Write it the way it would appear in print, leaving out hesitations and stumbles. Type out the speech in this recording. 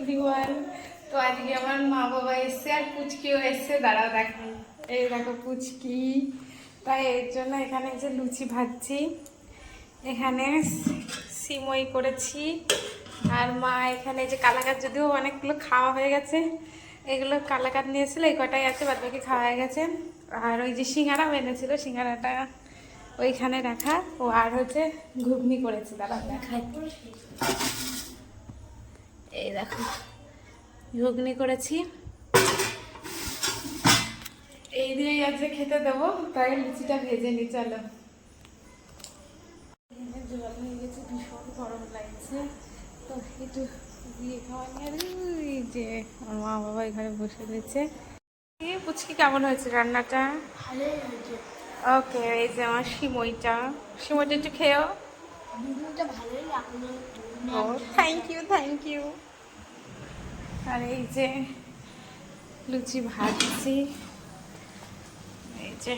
Everyone. তো আজকে আমার মা বাবা এসছে আর পুচকিও এসছে, দাঁড়াও দেখো, এই দেখো পুচকি। তাই এর জন্য এখানে যে লুচি ভাজছি, এখানে সিমই করেছি। আর মা এখানে যে কালাকাত, যদিও অনেকগুলো খাওয়া হয়ে গেছে, এগুলো কালাকাত নিয়েছিল, এই কটাই আছে, বাদ বাকি খাওয়া হয়ে গেছে। আর ওই যে সিঙ্গারাও এনেছিল, সিঙ্গারাটা ওইখানে রাখা। ও আর হচ্ছে ঘুগনি করেছি, দাঁড়াও দেখাই। এই দেখো ঘুগনি করেছি, এই দিয়েই আজকে খেতে দেবো। তাই লুচিটা ভেজে নি, চলো। জল হয়ে গেছে, ভীষণ গরম লাগছে, তো একটু দিয়ে খাওয়া নিয়ে। এই যে আমার মা বাবা এখানে বসে রয়েছে। পুচকি কেমন হয়েছে রান্নাটা? ভালোই হয়েছে। ওকে, এই যে আমার সিমইটা, সিমইটা একটু খেয়েও। দুধটা ভালোই লাগলো। ও থ্যাংক ইউ, থ্যাংক ইউ। আর এই যে লুচি ভাজছি, এই যে